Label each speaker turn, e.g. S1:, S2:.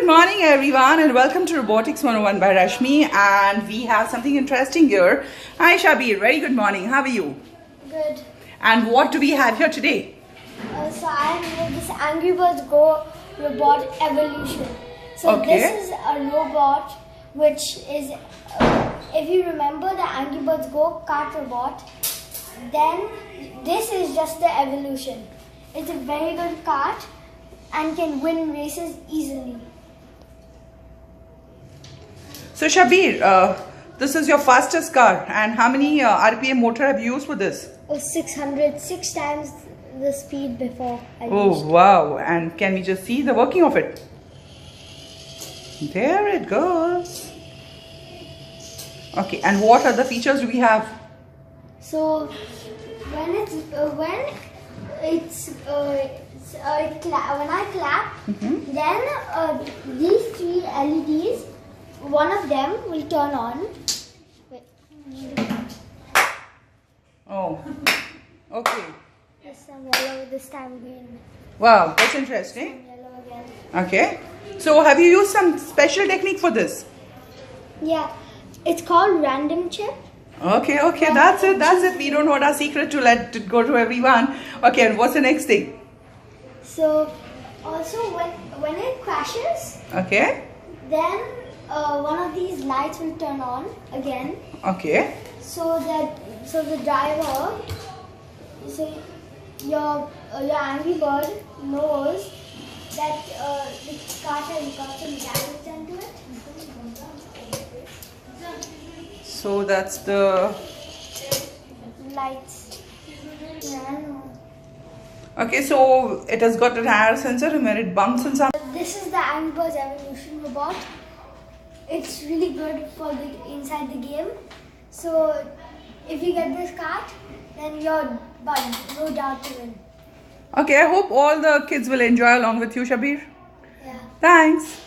S1: good morning everyone and welcome to Robotics 101 by Rashmi, and we have something interesting here. Hi Shabbir, very good morning. How are you?
S2: Good.
S1: And what do we have here today?
S2: So I made this Angry Birds Go robot evolution. So
S1: Okay.
S2: this is a robot which is, if you remember the Angry Birds Go kart robot, then this is just the evolution. It's a very good kart and can win races easily.
S1: So Shabbir, this is your fastest car, and how many RPM motor have you used for this?
S2: 606 times the speed before I used.
S1: Oh wow, and can we just see the working of it? There it goes. Okay, and what other features do we have?
S2: So when I clap, then these three LEDs, one of them will turn on. Wait.
S1: Oh, okay.
S2: This time yellow, this time green,
S1: Wow, that's interesting.
S2: yellow again.
S1: Okay. So have you used some special technique for this?
S2: Yeah, it's called random chip.
S1: Okay, that's it. We don't want our secret to let it go to everyone. Okay, and what's the next thing?
S2: So also when it crashes,
S1: Okay,
S2: then one of these lights will turn on again.
S1: okay.
S2: So the driver, so your Angry Bird knows that the car has got some damage done to it.
S1: So that's the...
S2: Lights. Yeah.
S1: Okay, so it has got a tire sensor, and when it bumps on something...
S2: This is the Angry Birds Evolution robot. It's really good for the inside the game. So if you get this card, then you're no doubt to win.
S1: Okay, I hope all the kids will enjoy along with you, Shabbir.
S2: Yeah.
S1: Thanks.